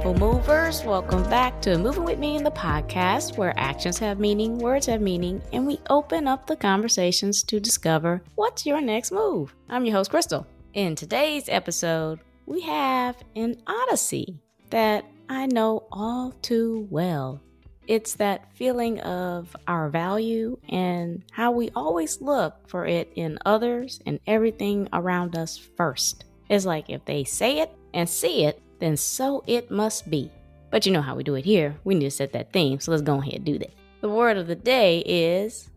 beautiful movers. Welcome back to Moving With Me in the podcast, where actions have meaning, words have meaning, and we open up the conversations to discover what's your next move. I'm your host, Krystal. In today's episode, we have an Odyssey that I know all too well. It's that feeling of our value and how we always look for it in others and everything around us first. It's like if they say it and see it, then so it must be. But you know how we do it here. We need to set that theme, so let's go ahead and do that. The word of the day is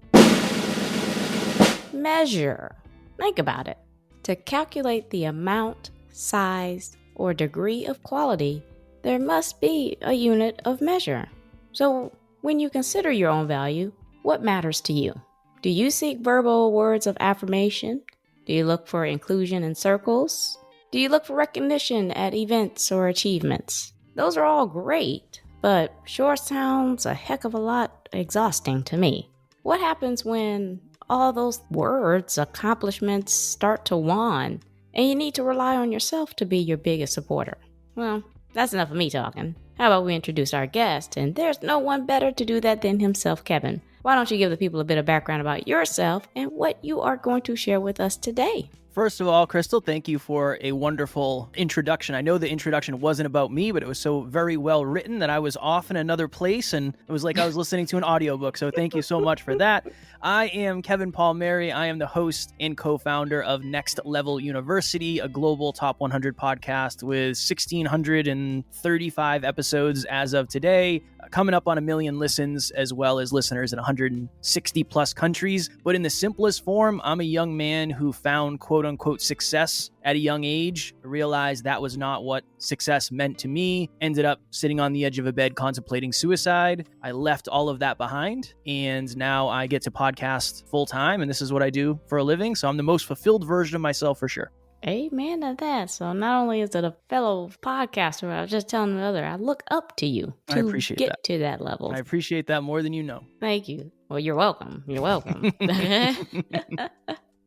measure. Think about it. To calculate the amount, size, or degree of quality, there must be a unit of measure. So when you consider your own value, what matters to you? Do you seek verbal words of affirmation? Do you look for inclusion in circles? Do you look for recognition at events or achievements? Those are all great, but sure sounds a heck of a lot exhausting to me. What happens when all those words, accomplishments start to wane, and you need to rely on yourself to be your biggest supporter? Well, that's enough of me talking. How about we introduce our guest? And there's no one better to do that than himself, Kevin. Why don't you give the people a bit of background about yourself and what you are going to share with us today? First of all, Krystal, thank you for a wonderful introduction. I know the introduction wasn't about me, but it was so very well written that I was off in another place, and it was like I was listening to an audiobook. So thank you so much for that. I am Kevin Palmieri. I am the host and co-founder of Next Level University, a global top 100 podcast with 1,635 episodes as of today, coming up on 1 million listens, as well as listeners in 160 plus countries. But in the simplest form, I'm a young man who found quote unquote success at a young age, realized that was not what success meant to me, ended up sitting on the edge of a bed contemplating suicide. I left all of that behind, and now I get to podcast full time, and this is what I do for a living. So I'm the most fulfilled version of myself for sure. Amen to that. So not only is it a fellow podcaster, I was just telling another, I look up to you to get to that level. I appreciate that more than you know. Thank you. Well, you're welcome. You're welcome.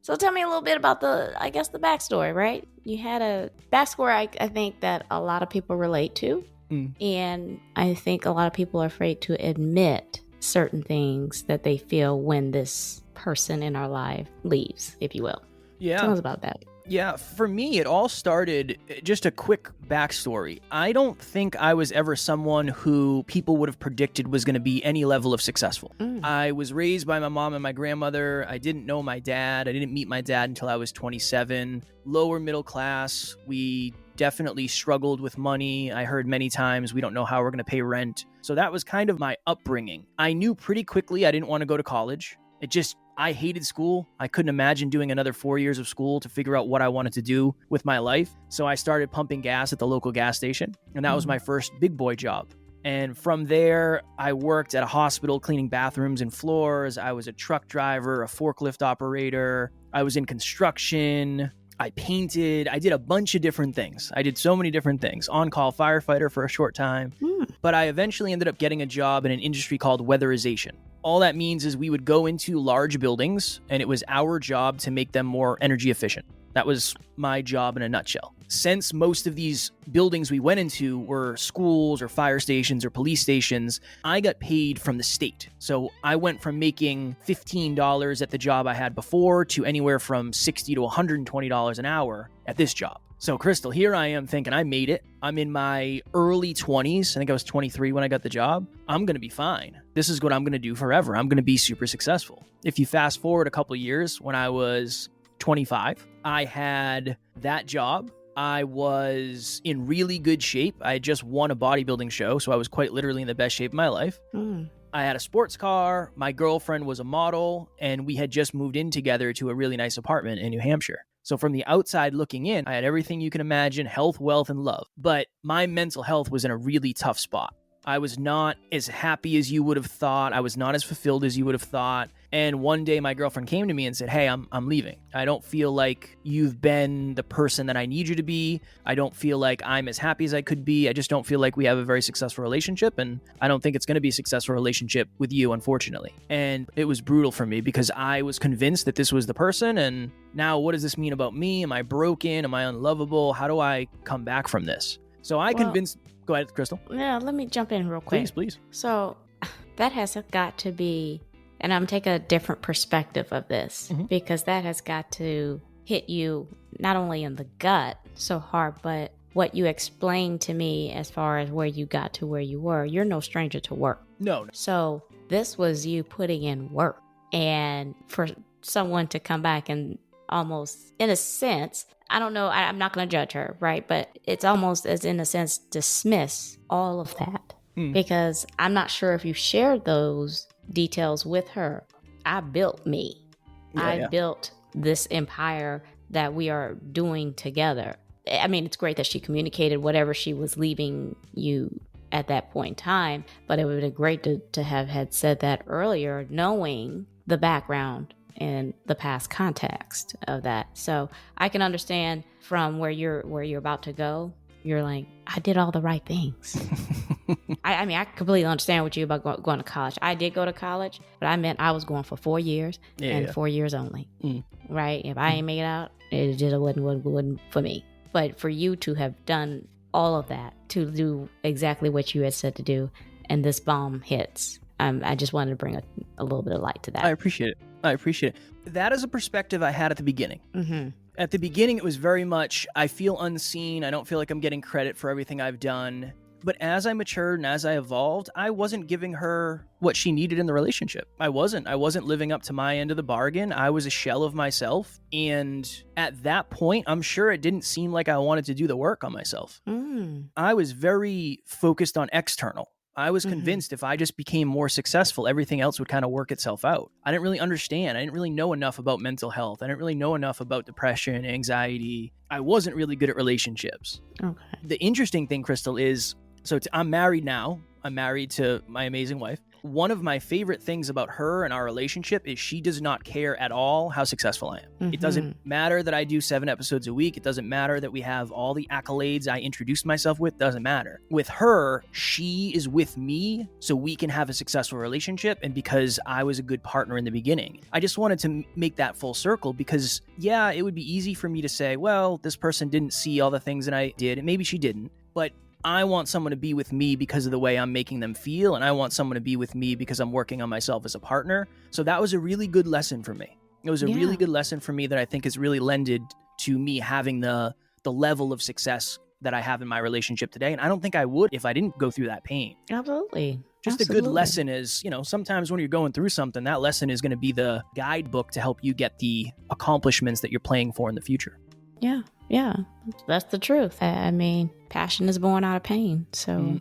So tell me a little bit about the backstory, right? You had a backstory I think that a lot of people relate to. And I think a lot of people are afraid to admit certain things that they feel when this person in our life leaves, if you will. Yeah. Tell us about that. Yeah, for me, it all started, just a quick backstory. I don't think I was ever someone who people would have predicted was going to be any level of successful. I was raised by my mom and my grandmother. I didn't know my dad. I didn't meet my dad until I was 27. Lower middle class. We definitely struggled with money. I heard many times we don't know how we're going to pay rent. So that was kind of my upbringing. I knew pretty quickly I didn't want to go to college. I hated school. I couldn't imagine doing another 4 years of school to figure out what I wanted to do with my life. So I started pumping gas at the local gas station, and that was my first big boy job. And from there, I worked at a hospital cleaning bathrooms and floors. I was a truck driver, a forklift operator. I was in construction. I painted. I did a bunch of different things. I did so many different things. On-call firefighter for a short time. But I eventually ended up getting a job in an industry called weatherization. All that means is we would go into large buildings, and it was our job to make them more energy efficient. That was my job in a nutshell. Since most of these buildings we went into were schools or fire stations or police stations, I got paid from the state. So I went from making $15 at the job I had before to anywhere from $60 to $120 an hour at this job. So Krystal, here I am thinking I made it. I'm in my early 20s. I think I was 23 when I got the job. I'm going to be fine. This is what I'm going to do forever. I'm going to be super successful. If you fast forward a couple of years, when I was 25, I had that job. I was in really good shape. I had just won a bodybuilding show, so I was quite literally in the best shape of my life. I had a sports car. My girlfriend was a model, and we had just moved in together to a really nice apartment in New Hampshire. So from the outside looking in, I had everything you can imagine, health, wealth, and love. But my mental health was in a really tough spot. I was not as happy as you would have thought. I was not as fulfilled as you would have thought. And one day my girlfriend came to me and said, hey, I'm leaving. I don't feel like you've been the person that I need you to be. I don't feel like I'm as happy as I could be. I just don't feel like we have a very successful relationship. And I don't think it's going to be a successful relationship with you, unfortunately. And it was brutal for me because I was convinced that this was the person. And now what does this mean about me? Am I broken? Am I unlovable? How do I come back from this? So I convinced... Go ahead, Krystal. Yeah, let me jump in real quick. Please. So that has got to be, and I'm taking a different perspective of this, because that has got to hit you not only in the gut so hard, but what you explained to me as far as where you got to where you were. You're no stranger to work. No. So this was you putting in work. And for someone to come back and almost, in a sense, I don't know, I'm not going to judge her, right? But it's almost as, in a sense, dismiss all of that. Because I'm not sure if you shared those details with her. I built me. I built this empire that we are doing together. I mean, it's great that she communicated whatever she was leaving you at that point in time, but it would have been great to have had said that earlier, knowing the background and the past context of that. So I can understand from where you're about to go. You're like, I did all the right things. I mean, I completely understand what you about going to college. I did go to college, but I meant I was going for 4 years 4 years only. Right? If I ain't make it out, it just wasn't for me. But for you to have done all of that, to do exactly what you had said to do, and this bomb hits, I just wanted to bring a little bit of light to that. I appreciate it. That is a perspective I had at the beginning. At the beginning, it was very much, I feel unseen. I don't feel like I'm getting credit for everything I've done. But as I matured and as I evolved, I wasn't giving her what she needed in the relationship. I wasn't living up to my end of the bargain. I was a shell of myself. And at that point, I'm sure it didn't seem like I wanted to do the work on myself. I was very focused on external. I was convinced if I just became more successful, everything else would kind of work itself out. I didn't really understand. I didn't really know enough about mental health. I didn't really know enough about depression, anxiety. I wasn't really good at relationships. Okay. The interesting thing, Krystal, is, I'm married now. I'm married to my amazing wife. One of my favorite things about her and our relationship is she does not care at all how successful I am. It doesn't matter that I do 7 episodes a week. It doesn't matter that we have all the accolades I introduced myself with. Doesn't matter. With her, she is with me so we can have a successful relationship, and because I was a good partner in the beginning. I just wanted to make that full circle because, it would be easy for me to say, well, this person didn't see all the things that I did, and maybe she didn't, but I want someone to be with me because of the way I'm making them feel, and I want someone to be with me because I'm working on myself as a partner. So that was a really good lesson for me. It was a really good lesson for me that I think has really lended to me having the level of success that I have in my relationship today. And I don't think I would if I didn't go through that pain. Absolutely. Just a good lesson is, sometimes when you're going through something, that lesson is going to be the guidebook to help you get the accomplishments that you're playing for in the future. Yeah, that's the truth. I mean, passion is born out of pain. So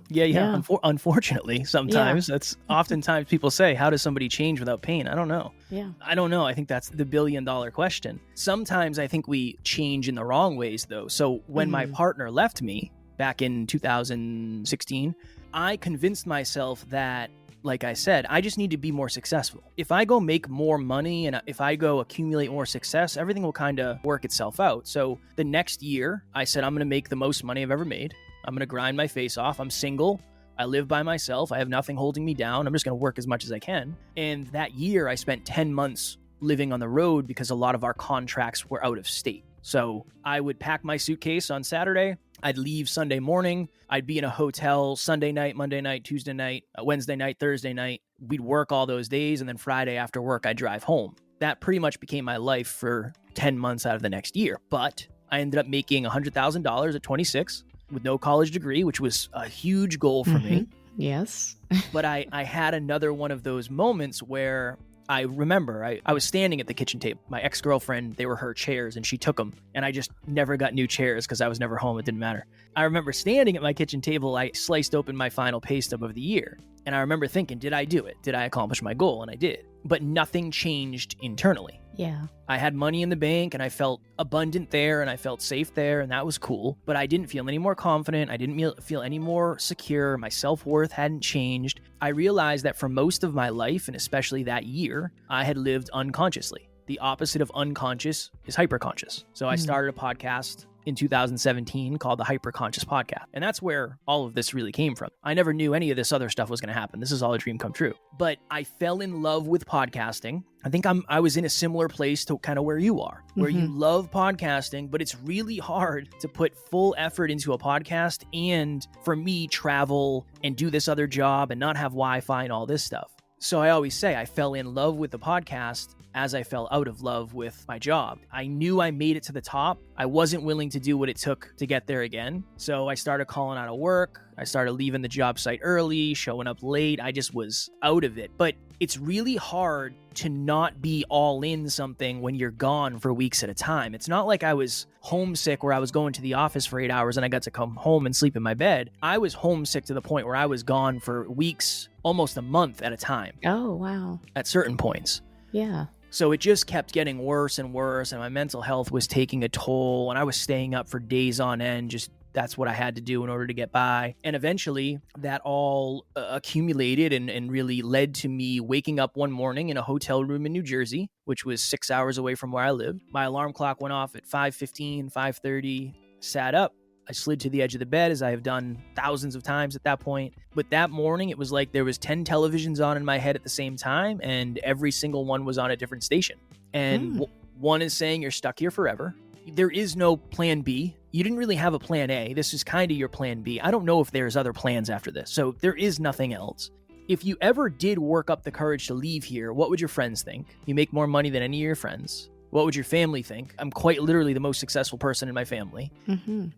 Unfortunately, sometimes that's oftentimes people say, how does somebody change without pain? I don't know. I don't know. I think that's the $1 billion question. Sometimes I think we change in the wrong ways, though. So when my partner left me back in 2016, I convinced myself that, like I said, I just need to be more successful. If I go make more money and if I go accumulate more success, everything will kind of work itself out. So the next year, I said, I'm going to make the most money I've ever made. I'm going to grind my face off. I'm single. I live by myself. I have nothing holding me down. I'm just going to work as much as I can. And that year, I spent 10 months living on the road because a lot of our contracts were out of state. So I would pack my suitcase on Saturday. I'd leave Sunday morning. I'd be in a hotel Sunday night, Monday night, Tuesday night, Wednesday night, Thursday night. We'd work all those days. And then Friday after work, I'd drive home. That pretty much became my life for 10 months out of the next year. But I ended up making $100,000 at 26 with no college degree, which was a huge goal for me. Yes. But I had another one of those moments where I remember I was standing at the kitchen table. My ex-girlfriend, they were her chairs and she took them. And I just never got new chairs because I was never home. It didn't matter. I remember standing at my kitchen table. I sliced open my final pay stub of the year. And I remember thinking, did I do it? Did I accomplish my goal? And I did. But nothing changed internally. Yeah. I had money in the bank and I felt abundant there and I felt safe there and that was cool. But I didn't feel any more confident. I didn't feel any more secure. My self-worth hadn't changed. I realized that for most of my life, and especially that year, I had lived unconsciously. The opposite of unconscious is hyperconscious. So I started a podcast in 2017 called the Hyperconscious Podcast. And that's where all of this really came from. I never knew any of this other stuff was going to happen. This is all a dream come true. But I fell in love with podcasting. I think I was in a similar place to kind of where you are, where you love podcasting, but it's really hard to put full effort into a podcast and for me travel and do this other job and not have Wi-Fi and all this stuff. So I always say I fell in love with the podcast as I fell out of love with my job. I knew I made it to the top. I wasn't willing to do what it took to get there again. So I started calling out of work. I started leaving the job site early, showing up late. I just was out of it. But it's really hard to not be all in something when you're gone for weeks at a time. It's not like I was homesick where I was going to the office for 8 hours and I got to come home and sleep in my bed. I was homesick to the point where I was gone for weeks, almost a month at a time. Oh, wow. At certain points. Yeah. So it just kept getting worse and worse, and my mental health was taking a toll, and I was staying up for days on end. Just that's what I had to do in order to get by. And eventually that all accumulated and really led to me waking up one morning in a hotel room in New Jersey, which was 6 hours away from where I lived. My alarm clock went off at 5:15, 5:30, sat up. I slid to the edge of the bed, as I have done thousands of times at that point. But that morning, it was like there was 10 televisions on in my head at the same time, and every single one was on a different station. And one is saying you're stuck here forever. There is no plan B. You didn't really have a plan A. This is kind of your plan B. I don't know if there's other plans after this. So there is nothing else. If you ever did work up the courage to leave here, what would your friends think? You make more money than any of your friends. What would your family think? I'm quite literally the most successful person in my family.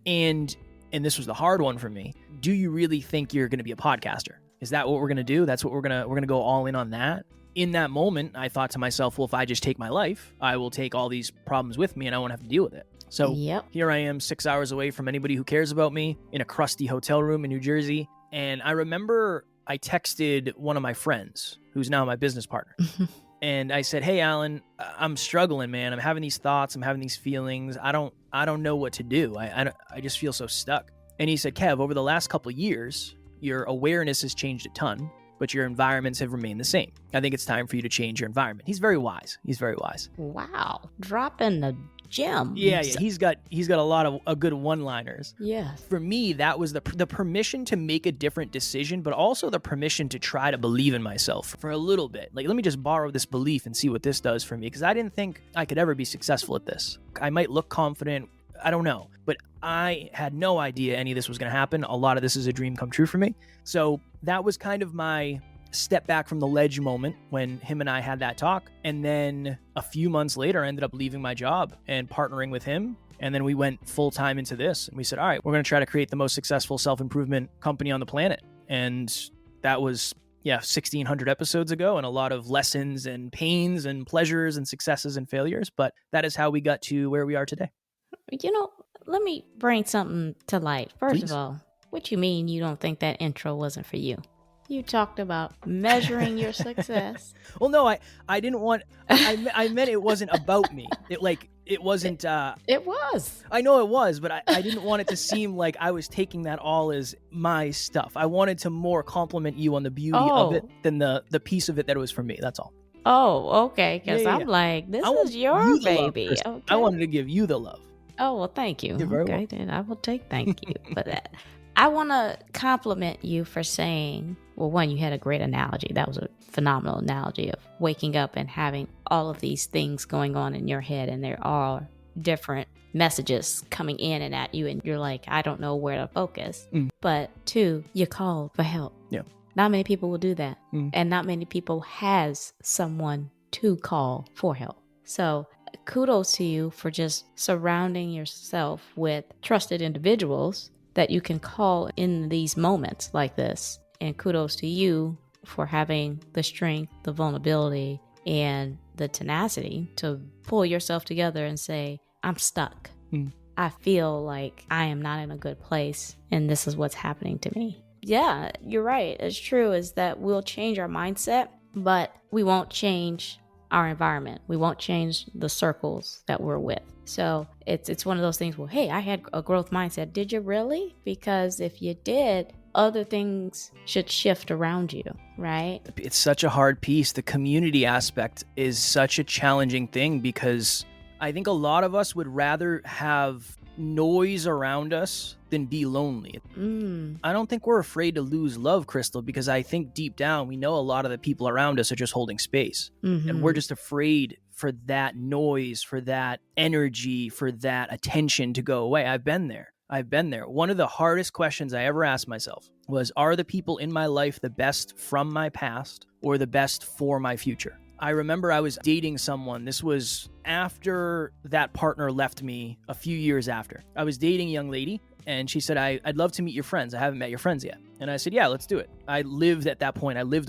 And this was the hard one for me. Do you really think you're going to be a podcaster? Is that what we're going to do? That's what we're going to go all in on that. In that moment, I thought to myself, well, if I just take my life, I will take all these problems with me and I won't have to deal with it. So Here I am 6 hours away from anybody who cares about me in a crusty hotel room in New Jersey. And I remember I texted one of my friends, who's now my business partner. And I said, hey, Alan, I'm struggling, man. I'm having these thoughts. I'm having these feelings. I don't know what to do. I just feel so stuck. And he said, Kev, over the last couple of years, your awareness has changed a ton, but your environments have remained the same. I think it's time for you to change your environment. He's very wise. Wow. Dropping the gem. Yeah. He's got a lot of good one-liners. Yes. For me, that was the permission to make a different decision, but also the permission to try to believe in myself for a little bit. Like, let me just borrow this belief and see what this does for me, because I didn't think I could ever be successful at this. I might look confident. I don't know, but I had no idea any of this was going to happen. A lot of this is a dream come true for me. So that was kind of my step back from the ledge moment when him and I had that talk. And then a few months later, I ended up leaving my job and partnering with him. And then we went full time into this. And we said, all right, we're going to try to create the most successful self-improvement company on the planet. And that was 1,600 episodes ago, and a lot of lessons and pains and pleasures and successes and failures. But that is how we got to where we are today. Let me bring something to light. First Please. of all, what you mean you don't think that intro wasn't for you? You talked about measuring your success. Well, no, I didn't want, I meant it wasn't about me. It wasn't. It was. I know it was, but I didn't want it to seem like I was taking that all as my stuff. I wanted to more compliment you on the beauty of it than the piece of it that it was for me. That's all. Oh, okay. Because I'm like, this is your baby. Okay. I wanted to give you the love. Oh, well, thank you. You're very okay, then I will take thank you for that. I want to compliment you for saying, well, one, you had a great analogy. That was a phenomenal analogy of waking up and having all of these things going on in your head, and there are different messages coming in and at you, and you're like, I don't know where to focus. But two, you called for help. Yeah. Not many people will do that. And not many people has someone to call for help. So kudos to you for just surrounding yourself with trusted individuals that you can call in these moments like this. And kudos to you for having the strength, the vulnerability, and the tenacity to pull yourself together and say, I'm stuck. I feel like I am not in a good place, and this is what's happening to me. Yeah, you're right. It's true is that we'll change our mindset, but we won't change our environment. We won't change the circles that we're with. So it's one of those things, well, hey, I had a growth mindset. Did you really? Because if you did, other things should shift around you, right? It's such a hard piece. The community aspect is such a challenging thing because I think a lot of us would rather have noise around us than be lonely. I don't think we're afraid to lose love, Krystal, because I think deep down we know a lot of the people around us are just holding space. And we're just afraid for that noise, for that energy, for that attention to go away. I've been there. One of the hardest questions I ever asked myself was, are the people in my life the best from my past or the best for my future? I remember I was dating someone. This was after that partner left me a few years after. I was dating a young lady, and she said, I'd love to meet your friends. I haven't met your friends yet. And I said, yeah, let's do it. I lived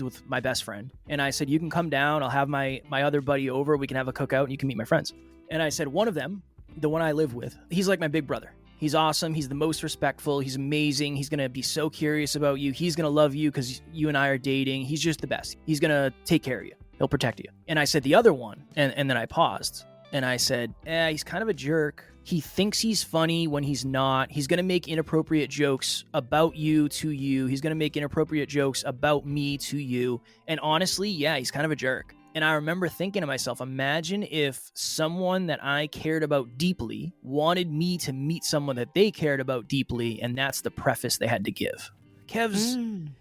with my best friend. And I said, you can come down. I'll have my other buddy over. We can have a cookout and you can meet my friends. And I said, one of them, the one I live with, he's like my big brother. He's awesome. He's the most respectful. He's amazing. He's going to be so curious about you. He's going to love you because you and I are dating. He's just the best. He's going to take care of you. He'll protect you. And I said the other one, and then I paused. And I said, he's kind of a jerk. He thinks he's funny when he's not. He's going to make inappropriate jokes about you to you. He's going to make inappropriate jokes about me to you. And honestly, yeah, he's kind of a jerk. And I remember thinking to myself, imagine if someone that I cared about deeply wanted me to meet someone that they cared about deeply, and that's the preface they had to give. Kev's,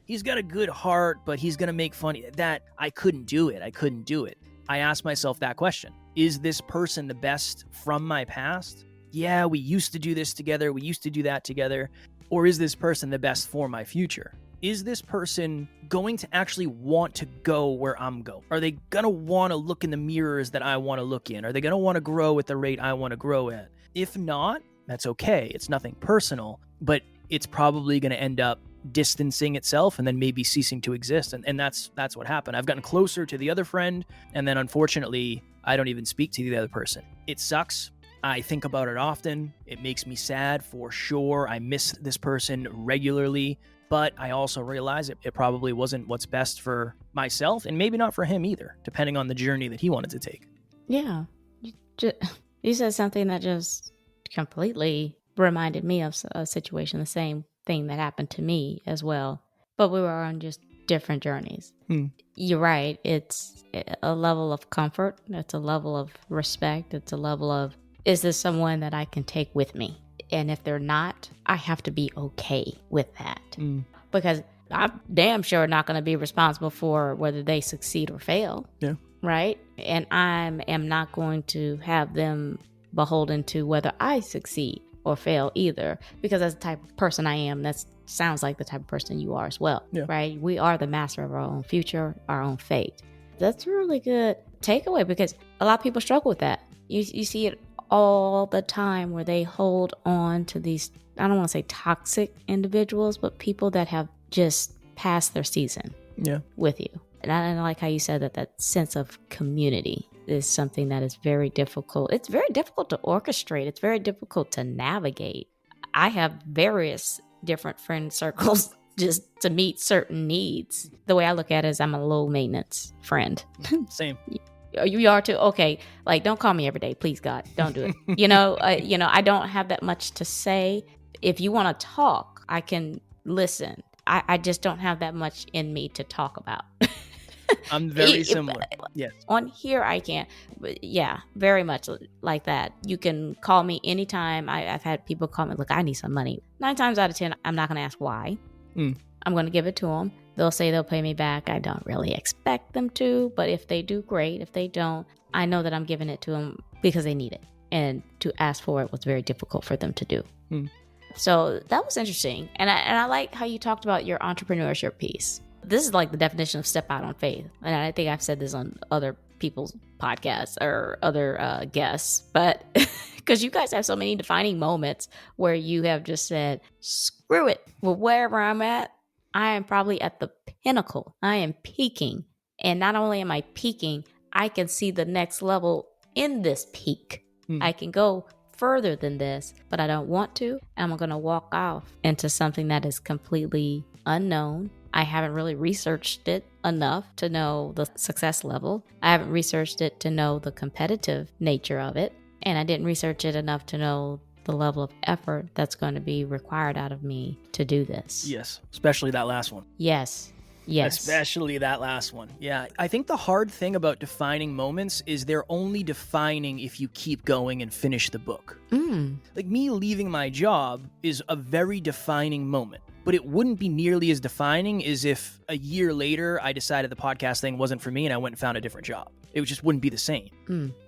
he's got a good heart, but he's going to make fun. That I couldn't do it. I asked myself that question. Is this person the best from my past? Yeah, we used to do this together. We used to do that together. Or is this person the best for my future? Is this person going to actually want to go where I'm going? Are they going to want to look in the mirrors that I want to look in? Are they going to want to grow at the rate I want to grow at? If not, that's okay. It's nothing personal, but it's probably going to end up distancing itself and then maybe ceasing to exist. And that's what happened. I've gotten closer to the other friend, and then unfortunately, I don't even speak to the other person. It sucks. I think about it often. It makes me sad for sure. I miss this person regularly, but I also realize it probably wasn't what's best for myself, and maybe not for him either, depending on the journey that he wanted to take. Yeah. You said something that just completely reminded me of a situation, the same thing that happened to me as well, but we were on just different journeys. You're right. It's a level of comfort. It's a level of respect. It's a level of, is this someone that I can take with me? And if they're not, I have to be okay with that. Because I'm damn sure not going to be responsible for whether they succeed or fail. Yeah. Right? And I am not going to have them beholden to whether I succeed or fail either. Because that's the type of person I am. That sounds like the type of person you are as well. Yeah. Right? We are the master of our own future, our own fate. That's a really good takeaway, because a lot of people struggle with that. You see it all the time where they hold on to these, I don't want to say toxic individuals, but people that have just passed their season with you. And I like how you said that sense of community is something that is very difficult. It's very difficult to orchestrate. It's very difficult to navigate. I have various different friend circles just to meet certain needs. The way I look at it is I'm a low maintenance friend. Same. You are too? Okay. Like, don't call me every day. Please, God, don't do it. I don't have that much to say. If you want to talk, I can listen. I just don't have that much in me to talk about. I'm very similar. Yes. On here, I can't. But yeah, very much like that. You can call me anytime. I've had people call me, look, I need some money. 9 times out of 10, I'm not going to ask why. I'm going to give it to them. They'll say they'll pay me back. I don't really expect them to, but if they do, great. If they don't, I know that I'm giving it to them because they need it. And to ask for it was very difficult for them to do. So that was interesting. And I like how you talked about your entrepreneurship piece. This is like the definition of step out on faith. And I think I've said this on other people's podcasts or other guests, but because you guys have so many defining moments where you have just said, screw it. Well, wherever I'm at, I am probably at the pinnacle. I am peaking. And not only am I peaking, I can see the next level in this peak. I can go further than this, but I don't want to. I'm going to walk off into something that is completely unknown. I haven't really researched it enough to know the success level. I haven't researched it to know the competitive nature of it. And I didn't research it enough to know the level of effort that's going to be required out of me to do this. Yes, especially that last one. Yes. Yes. Especially that last one. Yeah. I think the hard thing about defining moments is they're only defining if you keep going and finish the book. Like me leaving my job is a very defining moment, but it wouldn't be nearly as defining as if a year later I decided the podcast thing wasn't for me and I went and found a different job. It just wouldn't be the same.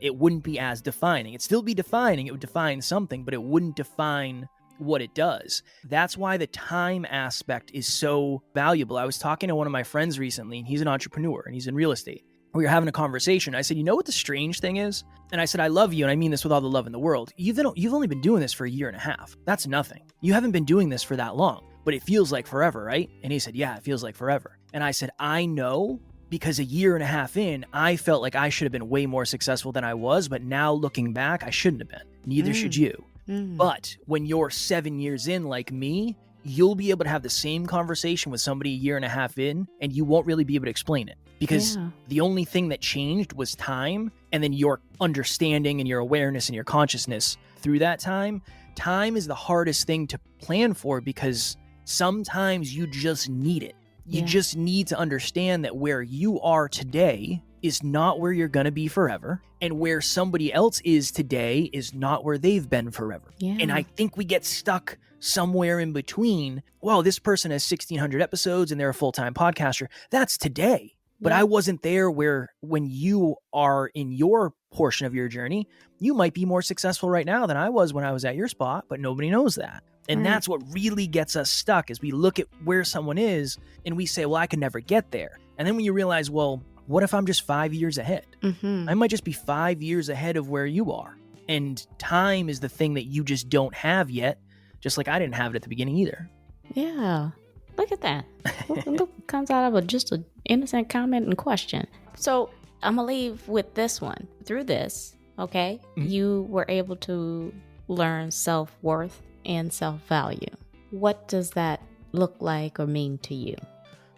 It wouldn't be as defining. It'd still be defining. It would define something, but it wouldn't define what it does. That's why the time aspect is so valuable. I was talking to one of my friends recently, and he's an entrepreneur and he's in real estate. We were having a conversation. I said, you know what the strange thing is? And I said, I love you, and I mean this with all the love in the world. You've only been doing this for a year and a half. That's nothing. You haven't been doing this for that long, but it feels like forever, right? And he said, yeah, it feels like forever. And I said, I know, because a year and a half in, I felt like I should have been way more successful than I was, but now looking back, I shouldn't have been. Neither should you. But when you're 7 years in like me, you'll be able to have the same conversation with somebody a year and a half in, and you won't really be able to explain it. Because the only thing that changed was time, and then your understanding and your awareness and your consciousness through that time. Time is the hardest thing to plan for because sometimes you just need it. You just need to understand that where you are today is not where you're going to be forever, and where somebody else is today is not where they've been forever. And I think we get stuck somewhere in between. Well, this person has 1,600 episodes and they're a full-time podcaster. That's today. But I wasn't there where when you are in your portion of your journey, you might be more successful right now than I was when I was at your spot, but nobody knows that. And that's what really gets us stuck is we look at where someone is and we say, well, I can never get there. And then when you realize, well, what if I'm just 5 years ahead? I might just be 5 years ahead of where you are. And time is the thing that you just don't have yet, just like I didn't have it at the beginning either. Yeah. Look at that. Look what comes out of just an innocent comment and question. So I'm going to leave with this one. Through this, okay, you were able to learn self-worth and self-value. What does that look like or mean to you?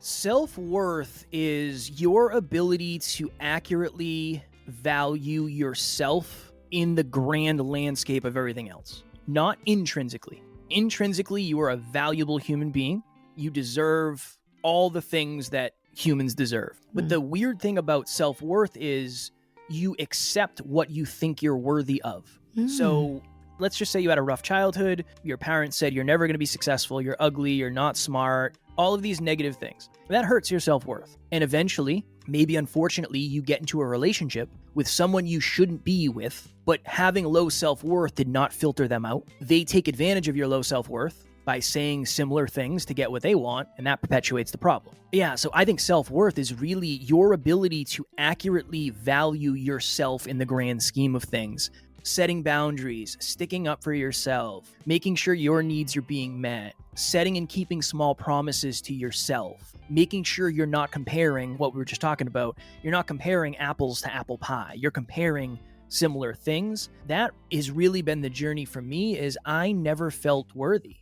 Self-worth is your ability to accurately value yourself in the grand landscape of everything else, not intrinsically. Intrinsically, you are a valuable human being. You deserve all the things that humans deserve. But the weird thing about self-worth is you accept what you think you're worthy of. So let's just say you had a rough childhood. Your parents said you're never going to be successful. You're ugly. You're not smart. All of these negative things. That hurts your self-worth. And eventually, maybe unfortunately, you get into a relationship with someone you shouldn't be with, but having low self-worth did not filter them out. They take advantage of your low self-worth by saying similar things to get what they want, and that perpetuates the problem. Yeah, so I think self-worth is really your ability to accurately value yourself in the grand scheme of things. Setting boundaries, sticking up for yourself, making sure your needs are being met, setting and keeping small promises to yourself, making sure you're not comparing what we were just talking about. You're not comparing apples to apple pie. You're comparing similar things. That has really been the journey for me is I never felt worthy.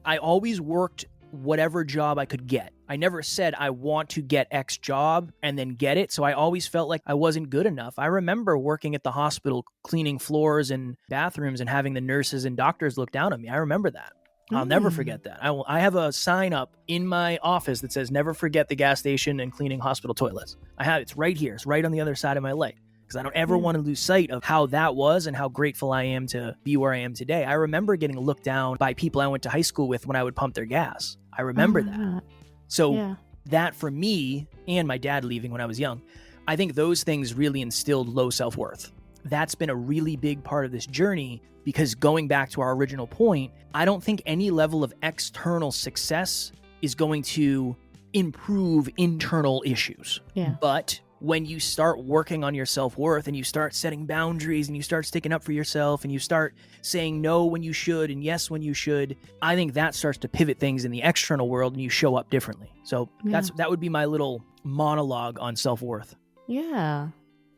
I always worked whatever job I could get. I never said I want to get X job and then get it. So I always felt like I wasn't good enough. I remember working at the hospital, cleaning floors and bathrooms and having the nurses and doctors look down on me. I remember that. I'll never forget that. I have a sign up in my office that says, never forget the gas station and cleaning hospital toilets. It's right here. It's right on the other side of my leg. Because I don't ever want to lose sight of how that was and how grateful I am to be where I am today. I remember getting looked down by people I went to high school with when I would pump their gas. I remember that. So that for me and my dad leaving when I was young, I think those things really instilled low self-worth. That's been a really big part of this journey because going back to our original point, I don't think any level of external success is going to improve internal issues. But when you start working on your self-worth and you start setting boundaries and you start sticking up for yourself and you start saying no when you should and yes when you should, I think that starts to pivot things in the external world and you show up differently. So that would be my little monologue on self-worth. Yeah.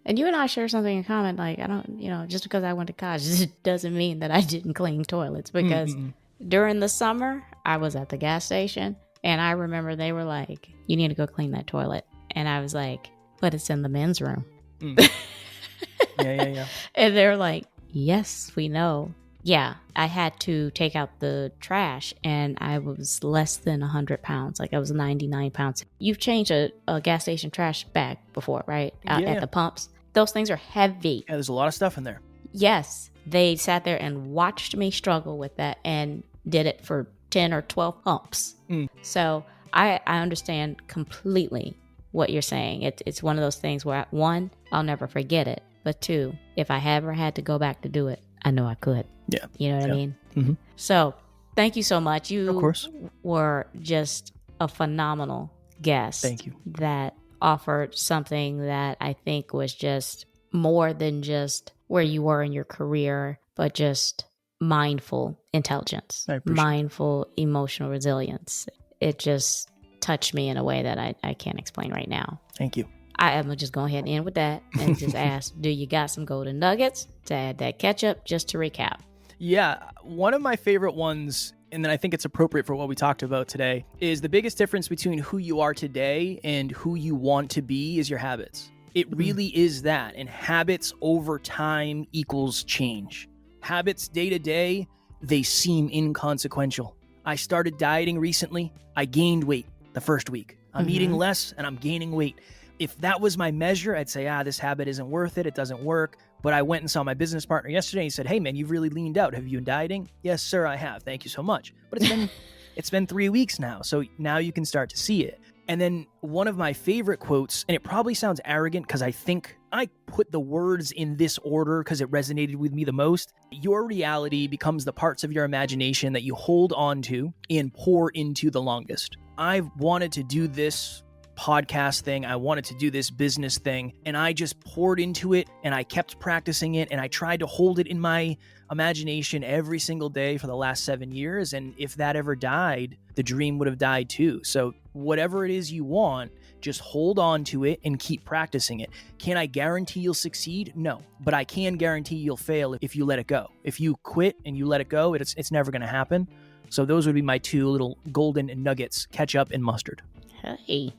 And you and I share something in common. Like, I don't, just because I went to college, it doesn't mean that I didn't clean toilets because during the summer, I was at the gas station and I remember they were like, you need to go clean that toilet. And I was like, but it's in the men's room. Yeah. And they're like, yes, we know. Yeah, I had to take out the trash and I was less than 100 pounds. Like I was 99 pounds. You've changed a gas station trash bag before, right? Out Yeah. at the pumps. Those things are heavy. Yeah, there's a lot of stuff in there. Yes, they sat there and watched me struggle with that and did it for 10 or 12 pumps. So I understand completely what you're saying. It's one of those things where, one, I'll never forget it. But two, if I ever had to go back to do it, I know I could. Yeah. You know what I mean? Mm-hmm. So thank you so much. You of course. were just a phenomenal guest. Thank you. That offered something that I think was just more than just where you were in your career, but just mindful intelligence, mindful emotional resilience. It just touched me in a way that I can't explain right now. Thank you. I am just go ahead and end with that and just ask, do you got some golden nuggets to add that ketchup, just to recap? Yeah, one of my favorite ones, and then I think it's appropriate for what we talked about today, is the biggest difference between who you are today and who you want to be is your habits. It really is that. And habits over time equals change. Habits day to day, they seem inconsequential. I started dieting recently. I gained weight the first week. I'm eating less and I'm gaining weight. If that was my measure, I'd say, this habit isn't worth it. It doesn't work. But I went and saw my business partner yesterday. He said, hey, man, you've really leaned out. Have you been dieting? Yes, sir, I have. Thank you so much. But it's been 3 weeks now. So now you can start to see it. And then one of my favorite quotes, and it probably sounds arrogant because I think I put the words in this order because it resonated with me the most. Your reality becomes the parts of your imagination that you hold on to and pour into the longest. I've wanted to do this podcast thing. I wanted to do this business thing, and I just poured into it and I kept practicing it and I tried to hold it in my imagination every single day for the last 7 years. And if that ever died, the dream would have died too. So whatever it is you want, just hold on to it and keep practicing it. Can I guarantee you'll succeed? No, but I can guarantee you'll fail if you let it go. If you quit and you let it go, it's never going to happen. So those would be my two little golden nuggets: ketchup and mustard. Hey,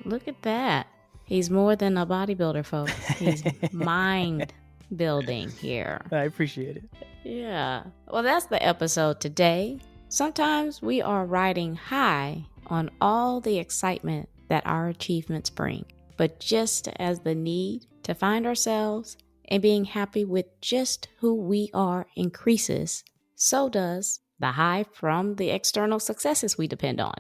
look at that. He's more than a bodybuilder, folks. He's mind building here. I appreciate it. Yeah. Well, that's the episode today. Sometimes we are riding high on all the excitement that our achievements bring. But just as the need to find ourselves and being happy with just who we are increases, so does the high from the external successes we depend on.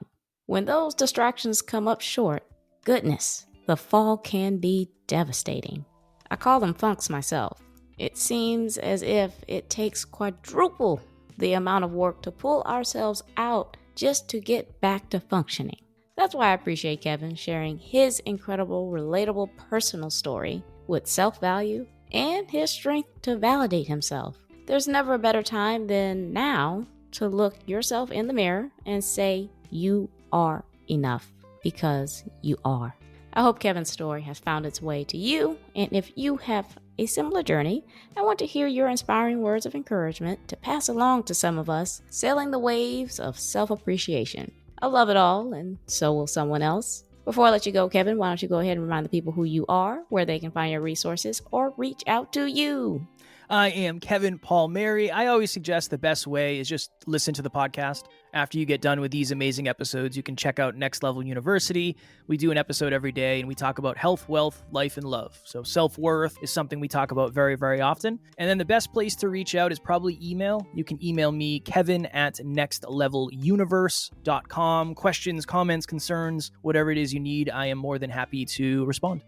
When those distractions come up short, goodness, the fall can be devastating. I call them funks myself. It seems as if it takes quadruple the amount of work to pull ourselves out just to get back to functioning. That's why I appreciate Kevin sharing his incredible, relatable personal story with self-value and his strength to validate himself. There's never a better time than now to look yourself in the mirror and say you are enough, because you are. I hope Kevin's story has found its way to you, and if you have a similar journey, I want to hear your inspiring words of encouragement to pass along to some of us sailing the waves of self-appreciation. I love it all, and so will someone else. Before I let you go, Kevin, why don't you go ahead and remind the people who you are, where they can find your resources, or reach out to you. I am Kevin Palmieri. I always suggest the best way is just listen to the podcast. After you get done with these amazing episodes, you can check out Next Level University. We do an episode every day, and we talk about health, wealth, life, and love. So self-worth is something we talk about very, very often. And then the best place to reach out is probably email. You can email me, kevin@nextleveluniverse.com. Questions, comments, concerns, whatever it is you need, I am more than happy to respond.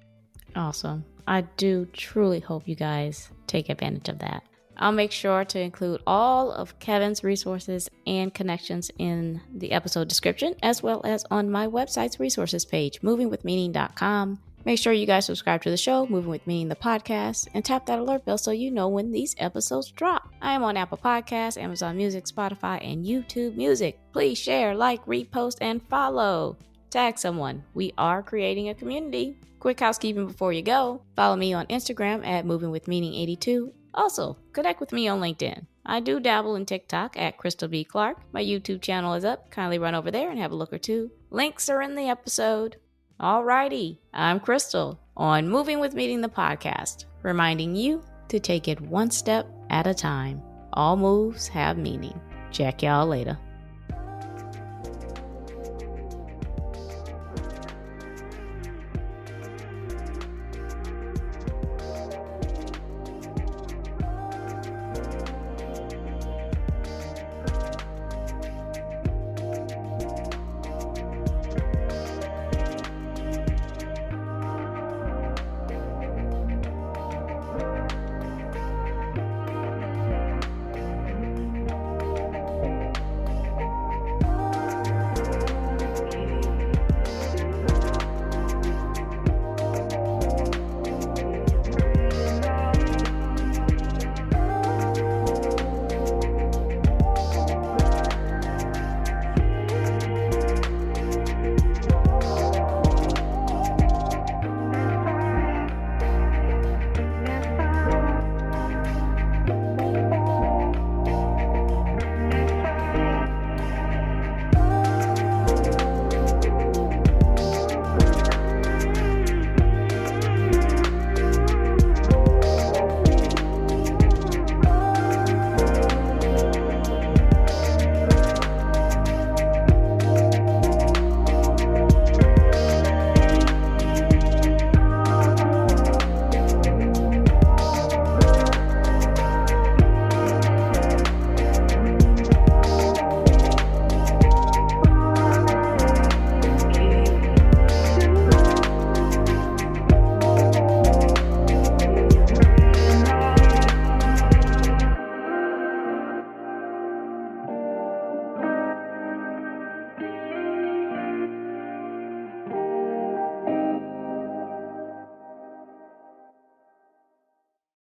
Awesome. I do truly hope you guys take advantage of that. I'll make sure to include all of Kevin's resources and connections in the episode description, as well as on my website's resources page, movingwithmeaning.com. Make sure you guys subscribe to the show, Moving with Meaning, the podcast, and tap that alert bell so you know when these episodes drop. I am on Apple Podcasts, Amazon Music, Spotify, and YouTube Music. Please share, like, repost, and follow. Tag someone. We are creating a community. Quick housekeeping before you go. Follow me on Instagram at movingwithmeaning82. Also, connect with me on LinkedIn. I do dabble in TikTok at Krystal B. Clark. My YouTube channel is up. Kindly run over there and have a look or two. Links are in the episode. Alrighty, I'm Krystal on Moving with Meaning, the podcast, reminding you to take it one step at a time. All moves have meaning. Check y'all later.